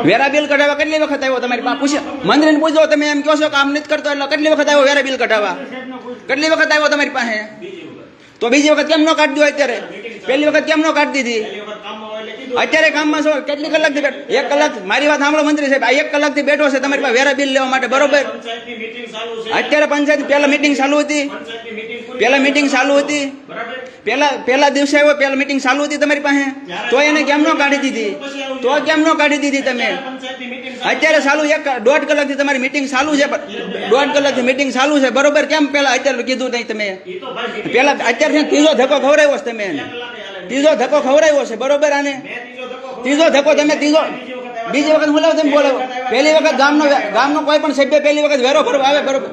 વેરા બિલ કઢાવવા કેટલી વખત આવ્યો તમારી પાસે? પૂછો મંત્રીને પૂછો. તમે એમ કહો છો કામ નથી કરતો એટલે કેટલી વખત આવ્યો વેરા બિલ કઢાવવા? કેટલી વખત આવ્યો તમારી પાસે? તો બીજી વખત કેમ ન કાઢી દો? અત્યારે પહેલી વખત કેમ ન કાઢી દીધી? અત્યારે કામમાં છો કેટલી કલાકથી બેઠો? 1 કલાક. મારી વાત સાંભળો મંત્રી સાહેબ, આ 1 કલાકથી બેઠો છે તમારી પાસે વેરા બિલ લેવા માટે, બરોબર? અત્યારે પંચાયત પહેલા મીટિંગ ચાલુ હતી, પહેલા મીટિંગ ચાલુ હતી, પહેલા દિવસે આવ્યો, પહેલા મીટિંગ ચાલુ હતી તમારી પાસે, તો એને કેમ ન કાઢી દીધી? તો કેમ ન કાઢી દીધી તમે? અત્યારે ચાલુ 1.5 કલાકથી તમારી મીટિંગ ચાલુ છે, 1.5 કલાકથી મીટિંગ ચાલુ છે, બરોબર? કેમ પહેલા અત્યારે કીધું નહીં તમે? પહેલા અત્યારે ત્રીજો ધક્કો ખવડાવ્યો છે તમે એને, ત્રીજો ધક્કો ખવડાવ્યો છે, બરોબર? આને ત્રીજો ધક્કો તમે બીજી વખત બોલાવો, તમે બોલાવો. પહેલી વખત ગામનો કોઈ પણ સભ્ય પહેલી વખત વેરો ભરવા આવે, બરોબર?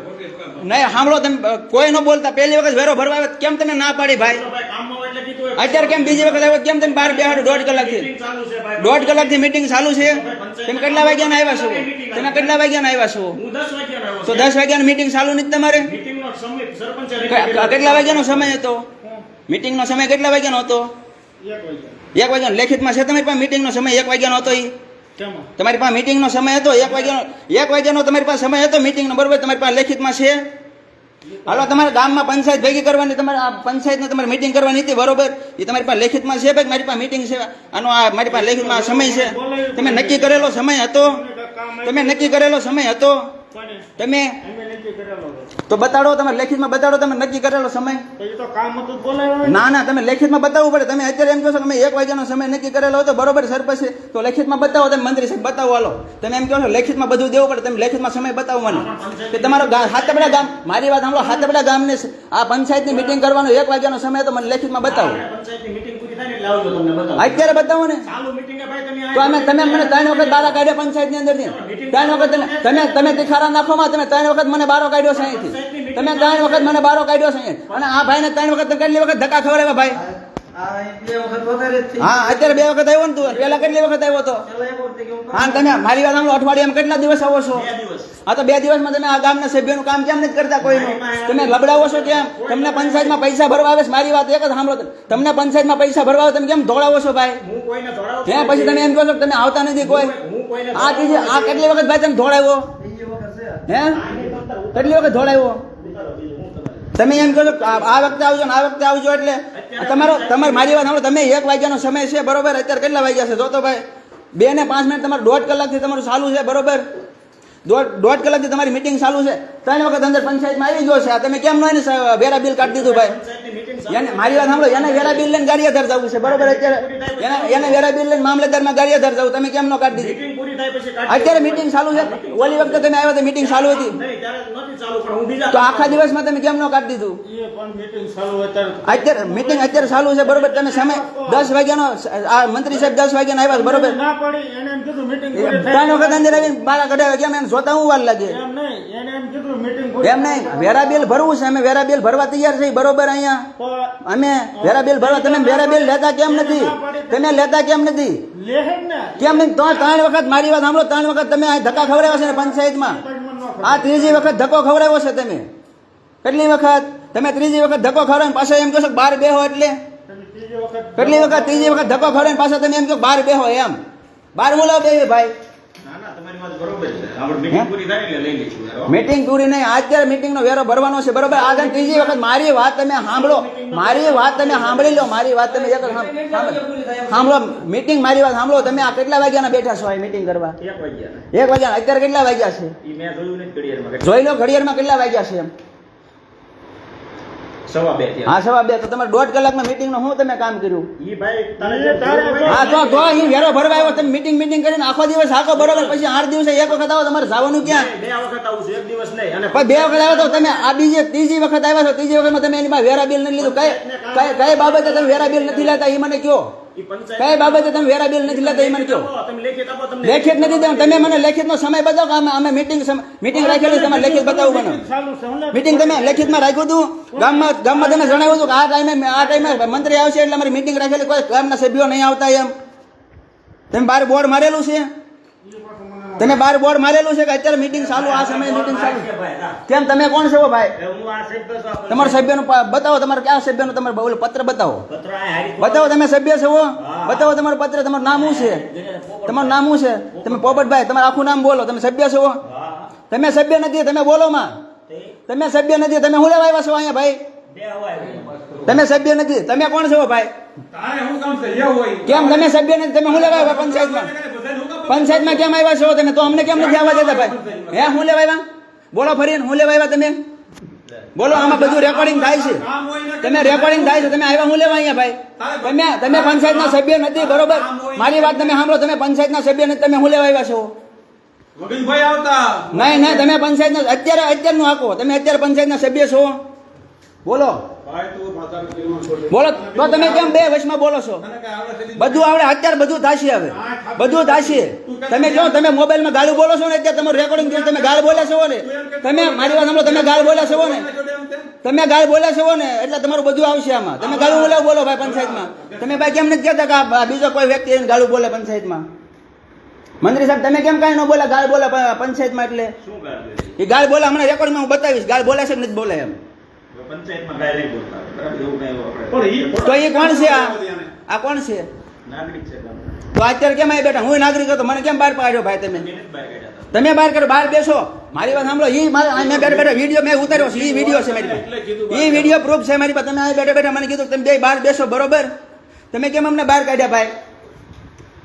નહીં સાંભળો, તમે કોઈ ન બોલતા, પહેલી વખત વેરો ભરવા આવે કેમ તમે ના પાડી ભાઈ? અત્યારે કેમ બીજી વખત આવ્યો? કેમ તમે બહાર બેહાડો? 1.5 કલાકથી મીટિંગ ચાલુ છે. તમે કેટલા વાગ્યાના આવ્યા છો? તમે કેટલા વાગ્યાના આવ્યા છો? તો 10 વાગ્યાની મીટિંગ ચાલુ નથી તમારે? કેટલા વાગ્યાનો સમય હતો? મીટિંગનો સમય કેટલા વાગ્યાનો હતો? 1 વાગ્યાનો. લેખિતમાં છે તમારી પાસે મીટિંગનો સમય 1 વાગ્યાનો હતો? તમારી પાસે મીટિંગનો સમય હતો 1 વાગ્યાનો તમારી પાસે સમય હતો મીટિંગનો, બરોબર? તમારી પાસે લેખિતમાં છે. હાલો, તમારા ગામમાં પંચાયત ભેગી કરવાની, તમારે આ પંચાયતને તમારે મીટિંગ કરવાની હતી, બરોબર? એ તમારી પાસે લેખિતમાં છે ભાઈ? મારી પાસે મીટિંગ છે, આનો આ મારી પાસે લેખિતમાં સમય છે. તમે નક્કી કરેલો સમય હતો? તમે નક્કી કરેલો સમય હતો? તમે તો બતાડો, તમે લેખિતમાં બતાડો તમે નક્કી કરેલો સમય. ના ના, તમે લેખિતમાં બતાવવું પડે. તમે અત્યારે એમ કહો છો કે મેં 1 વાગ્યાનો સમય નક્કી કરેલો હતો, બરોબર? સરપંચ તો લેખિતમાં બતાવો. તમે મંત્રી સાહેબ બતાવો. હાલો, તમે એમ કહો છો લેખિતમાં બધું દેવું પડે, તમે લેખિતમાં સમય બતાવો મને કે તમારો હાથબડા ગામ, મારી વાત સાંભળો, હાથબડા ગામને આ પંચાયતની મીટિંગ કરવાનો 1 વાગ્યાનો સમય હતો, મને લેખિતમાં બતાવો. અત્યારે બતાવો ને. તો તમે મને 3 વખત બારા કાઢ્યા પંચાયતની અંદરથી, 3 વખત તમે તિખારા નાખોમાં તમે 3 વખત મને બારો કાઢ્યો છે અહીંથી, તમે 3 વખત મને બારો કાઢ્યો છે. અને આ ભાઈને 3 વખત કેટલી વખત ધક્કા ખવડાવ્યા ભાઈ? હા, અત્યારે 2 વખત આવ્યો ને તું, પેલા કેટલી વખત આવ્યો હતો? હા, તમે મારી વાત સાંભળો, અઠવાડિયામાં કેટલા દિવસ આવો છો? હા, તો 2 દિવસમાં તમે આ ગામના સભ્યોનું કામ કેમ નથી કરતા કોઈનું? તમે લબડાવો છો કેમ? તમને પંચાયતમાં પૈસા ભરવા આવે છે, મારી વાત એક જ સાંભળો, તમને પંચાયતમાં પૈસા ભરવા આવે, તમે કેમ દોડાવો છો ભાઈ? હે, પછી તમે એમ કહો છો કે તમે આવતા નથી કોઈ? આ કેટલી વખત ભાઈ તમે દોડાવ્યો? હે, કેટલી વખત દોડાવ્યો? તમે એમ કહો છો આ વખતે આવજો ને આ વખતે આવજો, એટલે તમારે મારી વાત સાંભળો, તમે 1 વાગ્યાનો સમય છે, બરોબર? અત્યારે કેટલા વાગ્યા છે જો તો ભાઈ? 2 ને 5 મિનિટ તમારે 1.5 કલાકથી તમારું ચાલુ છે, બરોબર? 1.5 કલાકથી તમારી મીટિંગ ચાલુ છે. 3 વખત અંદર પંચાયતમાં આવી ગયો છે. તમે કેમ એને વેરા બિલ કાઢી દીધું ભાઈ? એને મારી વાત સાંભળો, એને વેરા બિલ લઈને ગારિયાધાર જવું છે, બરોબર? અત્યારે એને વેરા બિલ લઈને મામલતદારમાં ગારિયાધાર જવું, તમે કેમ ન કાઢી દીધી? અત્યારે મીટિંગ ચાલુ છે. ઓલી વખતે તમે આવ્યા તો મીટિંગ ચાલુ હતી, તો આખા દિવસમાં તમે કેમ ન કાઢી દીધું? અત્યારે મીટિંગ અત્યારે ચાલુ છે, બરોબર? તમે સમય 10 વાગ્યાનો, આ મંત્રી સાહેબ 10 વાગ્યાનો આવ્યા, બરોબર? 3 વખત અંદર આવીને બારા કઢાવ્યા, કેમ? એને જોતા હું વાર લાગે? એમ નહીં, વેરા બિલ ભરવું છે, અમે વેરા બિલ ભરવા તૈયાર છીએ, બરોબર? અહીંયા અમે વેરા બિલ ભરવા, તમે વેરા બિલ લેતા કેમ નથી? તમે લેતા કેમ નથી? કેમ નહીં? તો 3 વખત મારી વાત સાંભળો, 3 વખત તમે ધક્કા ખવડાવ્યા છે ને પંચાયતમાં. આ 3જી વખત ધક્કો ખવડાવ્યો છે તમે. કેટલી વખત તમે 3જી વખત ધક્કો ખવડાવીને પાછા એમ કહો છો બહાર બેહો, એટલે કેટલી વખત 3જી વખત ધક્કો ખવડાવીને પાછા તમે એમ કહો બહાર બેહો, એમ બહાર બોલાવો બે ભાઈ. મીટિંગ પૂરી નહીં, અત્યારે મીટિંગ નો વેરો ભરવાનો છે, બરોબર? આગળ 3જી વખત મારી વાત તમે સાંભળો, મારી વાત તમે સાંભળી લો, મારી વાત તમે સાંભળો. મીટિંગ મારી વાત સાંભળો. તમે આ કેટલા વાગ્યાના બેઠા છો આ મીટિંગ કરવા? 1 વાગ્યા. અત્યારે કેટલા વાગ્યા છે? જોઈ લો ઘડિયાળમાં કેટલા વાગ્યા છે એમ. 2:15. હા, 2:15. તો તમારે 1.5 કલાકમાં મીટિંગ નું શું તમે કામ કર્યું? હા, તો અહીં વેરો ભરવા આવ્યો, તમે મીટિંગ કરીને આખો દિવસ આખો, બરોબર? પછી 8 દિવસે 1 વખત આવો, તમારે જવાનું ક્યાં? 2 વખત આવું છું, 1 દિવસ નહીં. અને 2 વખત આવ્યો તો તમે આ ત્રીજી વખત આવ્યા છો, 3જી વખતમાં તમે એની પાસે વેરા બિલ નથી લીધું. કઈ બાબતે તમે વેરા બિલ નથી લેતા એ મને કહો. કઈ બાબતે તમે વેરા બિલ નથી લેતા એ મને કહો. લેખિત નથી દેવું. તમે મને લેખિતનો સમય બતાવો કે અમે મીટિંગ રાખેલી, તમારે લેખિત બતાવું મને. મીટિંગ તમે લેખિતમાં રાખ્યું હતું? ગામમાં તમે જણાવ્યું હતું કે આ ટાઈમે મંત્રી આવશે એટલે અમારી મીટિંગ રાખેલી, કોઈ ગામના સભ્યો નહીં આવતા એમ? તમે બહાર બોર્ડ મારેલું છે? તમે બાર બોર્ડ મારેલું છે કે અત્યારે મીટિંગ ચાલુ આ સમયે મીટિંગ ચાલુ કેમ તમે કોણ છો ભાઈ હું આ સભ્ય છું, આ તમારા સભ્યનું બતાવો તમારે ક્યાં સભ્યનું તમારે ઓલું પત્ર બતાવો પત્ર આ હારી બતાવો તમે સભ્ય છો બતાવો તમારું પત્ર તમારું નામ શું છે તમારું નામ શું છે તમે પોપટભાઈ તમારું આખું નામ બોલો તમે સભ્ય છો હા તમે સભ્ય નથી તમે બોલો માં તે તમે સભ્ય નથી તમે હું લેવા આવ્યા છો અહીંયા ભાઈ બે હવાય તમે સભ્ય નથી તમે કોણ છો ભાઈ તારે શું કામ છે એવું હોય કેમ તમે સભ્ય નથી તમે હું લેવા આવ્યા પંચાયતમાં પંચાયતમાં કેમ આવ્યા છો તમે તો અમને કેમ નથી આવવા દેતા ભાઈ હે હું લેવા આવ્યા બોલો ફરીને હું લેવા આવ્યા તમે બોલો આમાં બધું રેકોર્ડિંગ થાય છે કામ હોય ને તમે રેકોર્ડિંગ થાય છે તમે આવ્યા હું લેવા અહીંયા ભાઈ તમે પંચાયતના સભ્ય નથી બરોબર મારી વાત તમે સાંભળો તમે પંચાયતના સભ્ય નથી તમે હું લેવા આવ્યા છો વગીનભાઈ આવતા નહીં તમે પંચાયતના અત્યારનું આખો તમે અત્યારે પંચાયતના સભ્ય છો બોલો ભાઈ તું ભાષા કેવું છોડે બોલો તો તમે કેમ બે વચમાં બોલો છો તને કઈ આવડે છે બધું આવડે અત્યારે બધું થશે હવે બધું થશે તમે જો તમે મોબાઈલમાં ગાળું બોલો છો ને અત્યારે તમારું રેકોર્ડિંગ થયું તમે ગાળ બોલ્યા છો ને તમે મારી વાત સાંભળો તમે ગાળ બોલ્યા છો ને તમે ગાળ બોલ્યા છો ને એટલે તમારું બધું આવશે આમાં તમે ગાળું બોલો ભાઈ પંચાયતમાં તમે ભાઈ કેમ નથી કહેતા કે આ બીજો કોઈ વ્યક્તિ એને ગાળું બોલે પંચાયતમાં મંત્રી સાહેબ તમે કેમ કાંઈ ન બોલે ગાળ બોલે પંચાયતમાં એટલે શું કરે એ ગાળ બોલે હમણાં રેકોર્ડિંગમાં હું બતાવીશ ગાળ બોલે છે કે નથી બોલે એમ પંચાયતમાં કાંઈ નહીં બોલતા બરાબર એવું કાંઈ આપણે પણ તો એ કોણ છે આ કોણ છે નાગરિક છે ગામના. તો અત્યારે કેમ આવી બેઠા હું નાગરિક હતો મને કેમ બહાર પાડ્યો ભાઈ તમે એને જ બહાર કાઢ્યા હતા. તમે બહાર કરો બહાર બેસો મારી વાત સાંભળો મેં બેઠા બેઠા વિડીયો મેં ઉતાર્યો છે એ વિડીયો છે મારી પાસે એ વિડીયો પ્રૂફ છે મારી પાસે તમે અહીં બેઠા બેઠા મને કીધું કે તમે બે બહાર બેસો બરોબર તમે કેમ અમને બહાર કાઢ્યા ભાઈ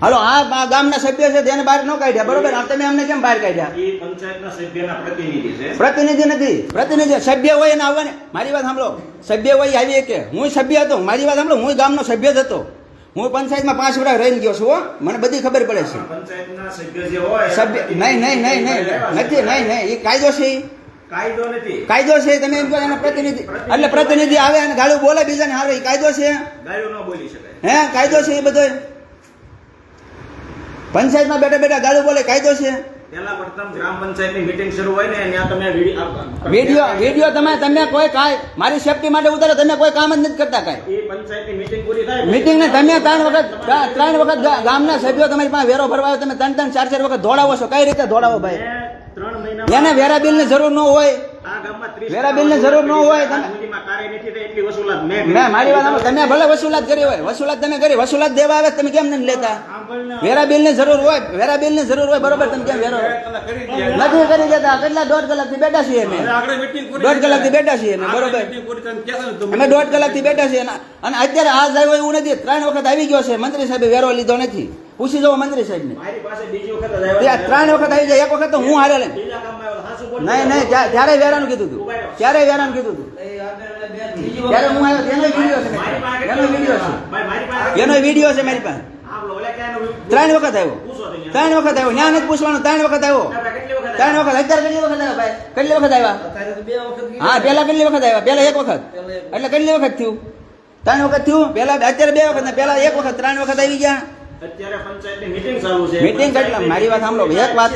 હાલો આ ગામના સભ્ય છે તેને બહાર ન કાઢ્યા બરોબર આ તમે અમને કેમ બહાર કાઢ્યા એ પંચાયતના સભ્યના પ્રતિનિધિ છે પ્રતિનિધિ નથી પ્રતિનિધિ સભ્ય હોય એને આવવાને મારી વાત સાંભળો સભ્ય હોય આવી કે હું સભ્ય હતો મારી વાત સાંભળો હું ગામનો સભ્ય જ હતો હું પંચાયતમાં 5 વર્ષ રહીને ગયો છું હો મને બધી ખબર પડે છે પંચાયતના સભ્ય જે હોય એના સભ્ય પ્રતિનિધિ નથી એ કાયદો છે ઈ. કાયદો નથી કાયદો છે તમે એમ કહો એના પ્રતિનિધિ એટલે પ્રતિનિધિ આવે અને ગાળું બોલે બીજાને હારે એ કાયદો છે ગાયો ન બોલી શકાય હે કાયદો છે એ બધો પંચાયતમાં બેઠા બેઠા ગાળું બોલે કાયદો છે પેલા પ્રથમ ગ્રામ પંચાયતની મીટિંગ શરૂ હોય ને ત્યાં તમે વિડીયો તમે કોઈ કાંઈ મારી સેફટી માટે ઉતારો તમે કોઈ કામ જ નથી કરતા કાંઈ એ પંચાયતની મીટિંગ પૂરી થાય મીટિંગ ને તમે ત્રણ વખત ગામના સભ્યો તમારી પાસે વેરો ભરવા આવે તમે 3-4 વખત દોડાવો છો કઈ રીતે દોડાવો ભાઈ મેં 3 મહિના એને વેરા બિલ ની જરૂર ન હોય આ ગામમાં 30 વેરા બિલની જરૂર ન હોય તમે- આજ સુધીમાં કાર્ય નથી થઈ એટલી વસૂલાત મેં મેં મારી વાત સાંભળો, તમે ભલે વસૂલાત કરી હોય વસૂલાત તમે કરી વસૂલાત દેવા આવે તમે કેમ નથી લેતા વેરા બિલ ની જરૂર હોય વેરા બિલ ની જરૂર હોય બરોબર તમે કેમ વેરો કરી દે નથી કરી દેતા કેટલા 1.5 કલાકથી બેઠા છીએ અમે આગળ મીટિંગ પૂરી 1.5 કલાકથી બેઠા છીએ અમે બરોબર મીટિંગ પૂરી કરીને કહેતા ને અમે 1.5 કલાકથી બેઠા છીએ અને અત્યારે આ આવ્યો એવું નથી 3 વખત આવી ગયો છે મંત્રી સાહેબે વેરો લીધો નથી પૂછી જવો મંત્રી સાહેબને મારી પાસે બીજી વખત જ આવ્યા ત્યાં 3 વખત આવી જાય એક વખત તો હું હારે લઈને બીજા કામમાં આવ્યો હાસુ બોલ નહીં ત્યારે વેરાનું કીધું હતું ત્યારે વેરાનું કીધું હતું ત્યારે હું આવ્યો તેનો વિડીયો છે મારી પાસે એનો વિડીયો છે ભાઈ મારી પાસે એનો વિડીયો છે મારી પાસે આ બોલો ઓલા ક્યાંનો 3 વખત આવ્યો પૂછો તમે 3 વખત આવ્યો ન્યા નથી પૂછવાનું 3 વખત આવ્યો આપણે કેટલી વખત 3 વખત અત્યારે કેટલી વખત આવ્યા ભાઈ કેટલી વખત આવ્યા અત્યારે તો 2 વખત હા પેલા કેટલી વખત આવ્યા પેલા એક વખત એટલે કેટલી વખત થયું 3 વખત થયું પેલા અત્યારે 2 વખત ને પેલા એક વખત 3 વખત આવી ગયા અત્યારે પંચાયતની મીટિંગ ચાલુ છે મીટિંગ કેટલા મારી વાત સાંભળો એક વાત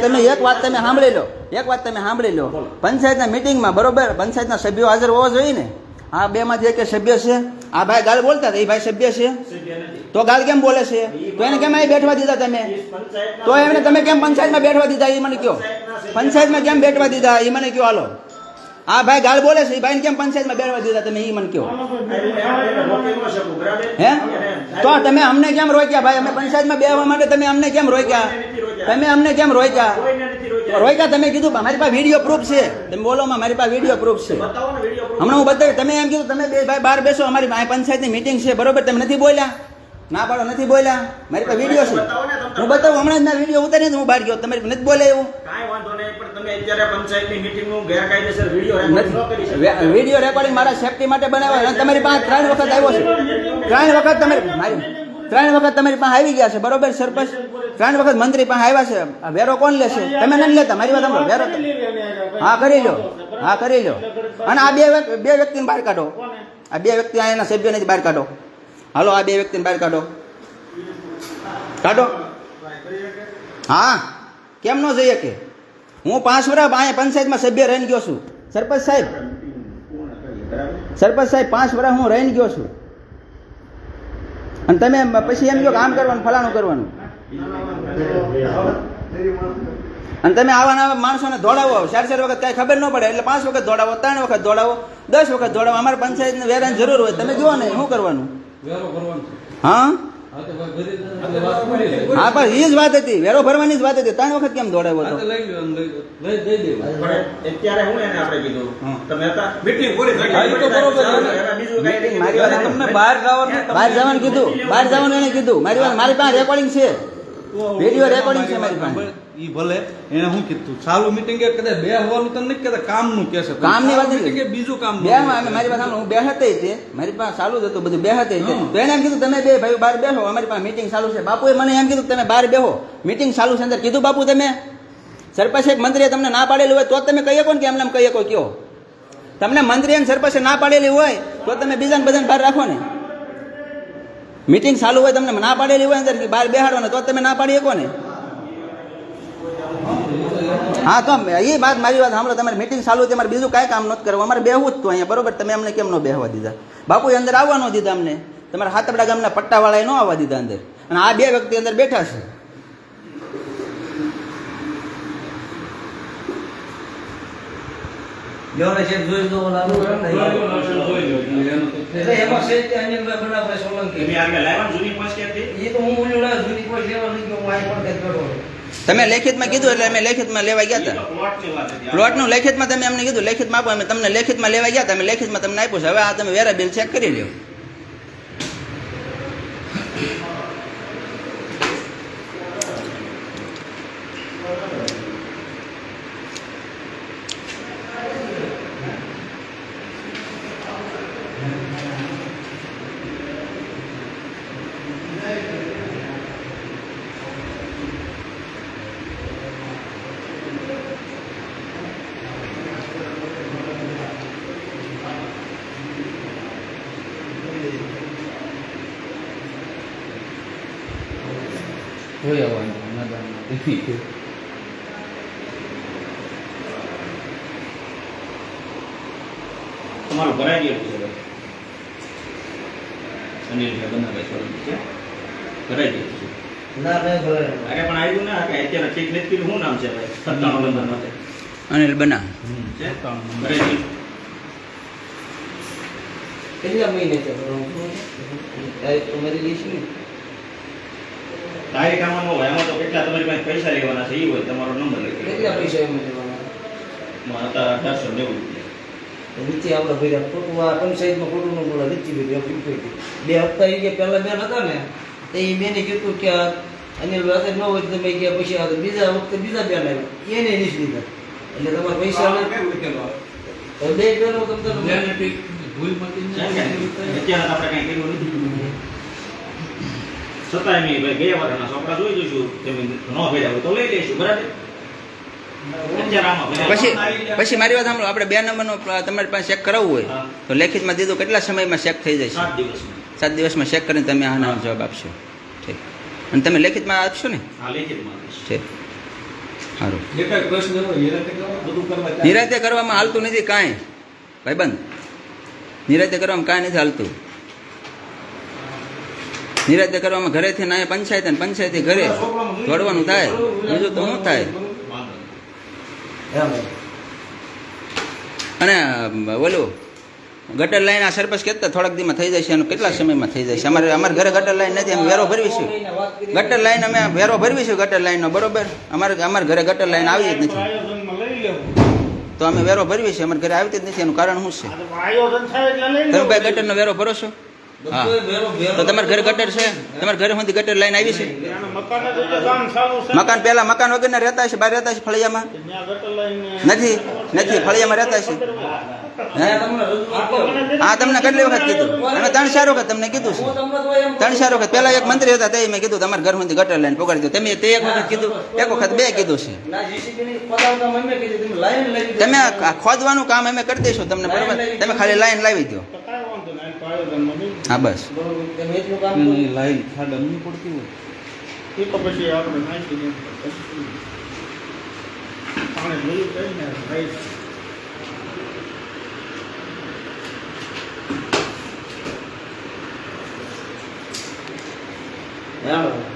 તમે સાંભળી લો એક વાત તમે સાંભળી લો પંચાયતના મીટિંગમાં બરોબર પંચાયતના સભ્યો હાજર હોવા જોઈએ ને આ બે માંથી એક સભ્ય છે આ ભાઈ ગાળ બોલતા હતા એ ભાઈ સભ્ય છે સભ્ય નથી તો ગાળ કેમ બોલે છે તો એને કેમ અહીં બેઠવા દીધા તમે પંચાયતના તો એમને તમે કેમ પંચાયતમાં બેઠવા દીધા એ મને કહો પંચાયતમાં કેમ બેઠવા દીધા એ મને કહો હાલો આ ભાઈ ગાળ બોલે છે એ ભાઈને કેમ પંચાયતમાં બેઠવા દીધા તમે એ મને કહો રોકી ન શકું બરાબર હે તો તમે અમને કેમ રોક્યા ભાઈ અમે પંચાયતમાં બેસવા માટે તમે અમને કેમ રોક્યા તમે અમને કેમ રોક્યા કોઈને નથી રોક્યા રોક્યા તમે કીધું મારી પાસે વિડીયો પ્રૂફ છે તમે બોલો માં મારી પાસે વિડીયો પ્રૂફ છે બતાવો ને વિડીયો હમણાં હું બતાવી તમે એમ કીધું તમે બે ભાઈ બહાર બેસો અમારી આ પંચાયતની મીટિંગ છે બરોબર તમે નથી બોલ્યા ના પાડો નથી બોલ્યા મારી પાસે વિડીયો છે હું બતાવું હમણાં જ મેં વિડીયો ઉતારી હું બહાર ગયો તમારી નથી બોલે એવું કાંઈ વાંધો નહીં પણ તમે અત્યારે પંચાયતની મીટિંગનું ગેરકાયદેસર વિડીયો રેકોર્ડ ન કરી શકો વિડીયો રેકોર્ડિંગ મારા સેફટી માટે બનાવ્યા અને તમારી પાસે 3 વખત આવ્યો છે 3 વખત તમારી મારી 3 વખત તમારી પાસે આવી ગયા છે બરોબર સરપંચ 3 વખત મંત્રી પાસે આવ્યા છે આ વેરો કોણ લેશે તમે નથી લેતા મારી વાત સાંભળો વેરો હા કરી લો અને આ બે વ્યક્તિને બહાર કાઢો આ બે વ્યક્તિ અહીંના સભ્યોને જ બહાર કાઢો હાલો આ બે વ્યક્તિને બહાર કાઢો હા કેમ ન જઈએ કે હું 5 વર્ષ અહીંયા પંચાયતમાં સભ્ય રહીને ગયો છું સરપંચ સાહેબ 5 વર્ષ હું રહીને ગયો છું અને તમે પછી એમ કહો કે આમ કરવાનું ફલાણું કરવાનું અને તમે આવા નવા માણસોને દોડાવો 4 વખત કાંઈ ખબર ન પડે એટલે 5 વખત દોડાવો, 3 વખત દોડાવો, 10 વખત દોડાવો. અમારે પંચાયતને વેરાની જરૂર હોય, તમે જુઓ ને શું કરવાનું. વેરો ભરવાનો છે. હા હા તો ભાઈ બધી એટલે વાત પૂરી છે. હા પણ એ જ વાત હતી, વેરો ભરવાની જ વાત હતી. 3 વખત કેમ દોડાવ્યો હા હતો? તો લઈ લો, આમ લઈ લો. દઈ દેવું. પણ અત્યારે હું એને આપણે કીધું હા. તમે હતા મીટિંગ પૂરી થઈ હા, ગઈ. એ તો બરોબર છે. એમાં બીજું કાંઈ Meeting નહીં. મારી વાત અને તમને બહાર જવાનું બહાર જવાનું કીધું, બહાર જવાનું એને કીધું. મારી પાસે રેકોર્ડિંગ છે, વિડીયો રેકોર્ડિંગ છે મારી પાસે. ઈ ભલે એને શું કીધું ચાલુ મીટિંગ એ કદાચ બે હવાનું તમને નથી કહેતા, કામનું કહેશે. કામની વાત મીટિંગ નથી. એ બીજું કામ બે મારી પાસે હું બે હાથે તે મારી પાસે ચાલુ જ હતું બધું, બે હાથે તે. તો એને એમ કીધું તમે બે ભાઈ બહાર બેસો, અમારી પાસે મીટિંગ ચાલુ છે. બાપુએ મને એમ કીધું તમે બહાર બેહો, મીટિંગ ચાલુ છે અંદર. કીધું બાપુ તમે સરપંચ એક મંત્રીએ તમને ના પાડેલી હોય તો જ તમે કહી શકો ને કે એમને એમ કહી શકો કયો. તમને મંત્રી અને સરપંચે ના પાડેલી હોય તો તમે બીજાને બધાને બહાર રાખો ને. મીટિંગ ચાલુ હોય તમને ના પાડેલી હોય અંદર બહાર બેહાડો ને તો જ તમે ના પાડી શકો ને. હા તો એ વાત મારી વાત સાંભળો, તમારી મીટિંગ ચાલુ હતી, અમારે બીજું કાંઈ કામ નથી કરવું, અમારે બેહવું જ હતું અહીંયા, બરોબર. તમે અમને કેમ ન બેહવા દીધા? બાપુએ અંદર આવવા ન દીધા અમને, તમારા હાથબડા ગામના પટ્ટાવાળાએ ન આવવા દીધા અંદર. અને આ બે વ્યક્તિ અંદર બેઠા છે. જોને છે જોઈ દો લાગુ જોઈ લો. એટલે એમાં છે તે અનિલભાઈ બનાવે સોલંકી તમે આગળ લાવ્યા ને જૂની પોસ્ટ હતી? એ તો હું બોલ્યો ના જૂની કોઈ લેવા નહીં ગયો, હું અહીં પણ કઈ બેઠો તમે લેખિતમાં કીધું એટલે અમે લેખિતમાં લેવા ગયા હતા. પ્લોટની વાત હતી. પ્લોટનું લેખિતમાં તમે અમને કીધું લેખિતમાં આપો, અમે તમને લેખિતમાં લેવા ગયા હતા, અમે લેખિતમાં તમને આપ્યું છે. હવે આ તમે વેરા બિલ ચેક કરી લ્યો. જોઈ આવવાનું મેદાનમાં. તમારું ભરાઈ ગયું છે ભાઈ. અનિલભાઈ બનાવે સોલંકી છે. ભરાઈ ગયું છે. ના નહીં ભલે અરે પણ આવ્યું ના કે અત્યારે ઠીક નથી કર્યું. શું નામ છે ભાઈ? 97 નંબર માટે અનિલ બના છે. ભરાઈ ગયું. કેટલા મહિને છે તમારી લીસ ને તારીખ આમાં ન હોય, આમાં તો કેટલા તમારી પાસે પૈસા લેવાના છે એ હોય, તમારો નંબર લખી કેટલા પૈસા એમ લેવાના? હતા 1890 નીચે આપણે ભર્યા ખોટું, આ પંચાયતમાં ખોટું ન બોલા નીચે ભર્યા 2 હપ્તા એ ગયા પહેલા બેન હતા ને તે એ બેને કીધું કે આ અનિલભાઈ ન હોય તો તમે ગયા પછી આ બીજા વખતે બીજા બેન આવ્યા એને નીચ લીધા એટલે તમારા પૈસા તો બે બેનો તમને અત્યારે આપણે કઈ કર્યું નથી. છતાંય નહીં ભાઈ, ગયા વર્ષના ચોપડા જોઈ જોઈશું. તમે ન ભેળા હોય તો લઈ લઈશું, બરાબર? અત્યારે આમાં ભેળા. પછી મારી વાત સાંભળો, આપણે 2 નંબરનો તમારી પાસે ચેક કરાવવું હોય હા. તો લેખિતમાં દીધું કેટલા સમયમાં ચેક થઈ જાય 7 દિવસમાં. છે? 7 દિવસમાં ચેક કરીને તમે આનો જવાબ આપશો. ઠીક. અને તમે લેખિતમાં આપશો ને? આ લેખિતમાં આપીશ. ઠીક, સારું. જે કાંઈ પ્રશ્ન હોય નિરાંતે કરવા, બધું કરવા ચાલે. નિરાતે કરવામાં હાલતું નથી કાંઈ ભાઈબંધ, નિરાતે કરવામાં કાંઈ નથી હાલતું. નિરાતે કરવામાં ઘરેથી ના પંચાયત અને પંચાયતી ઘરે દોડવાનું થાય, બીજું તો શું થાય. વાંધો નહીં. અને બોલું ગટર લાઈન આ સરપંચ કહેતા થોડાક દીમાં થઈ જાય છે, એનું કેટલા સમયમાં થઈ જાય છે? અમારે ઘરે ગટર લાઈન નથી, અમે વેરો ભરવીશું. ગટર લાઈન અમે વેરો ભરવીશું ગટર લાઈનનો, બરોબર. અમારે ઘરે ગટર લાઈન આવી જ નથી, તો અમે વેરો ભરવીશું. અમારે ઘરે આવતી જ નથી, એનું કારણ શું છે? તમે ભાઈ ગટરનો વેરો ભરો છો? હા, તો તમારા ઘરે ગટર છે? તમારા ઘરે સુધી ગટર લાઈન આવી છે? મકાન પહેલા મકાન વગરના રહેતા છે, બહાર રહેતા છે ફળિયામાં? નથી ફળિયામાં રહેતા છે. હા, તમને કેટલી વખત કીધું? અમે 3-4 વખત તમને કીધું છે. 3-4 વખત પહેલા એક મંત્રી હતા તે મેં કીધું તમારા ઘર સુધી ગટર લાઈન પકડી દો. તમે તે એક વખત કીધું, એક વખત 2 કીધું છે. તમે આ ખોદવાનું કામ અમે કરી દઈશું તમને, બરોબર. તમે ખાલી લાઈન લાવી દો. હા બસ. એની લાઈન ખાડા નહીં પડતી હોય. એ તો પછી આપણે નાખી દઈએ. પાણી જોયું કઈ ને ભાઈ. Yeah.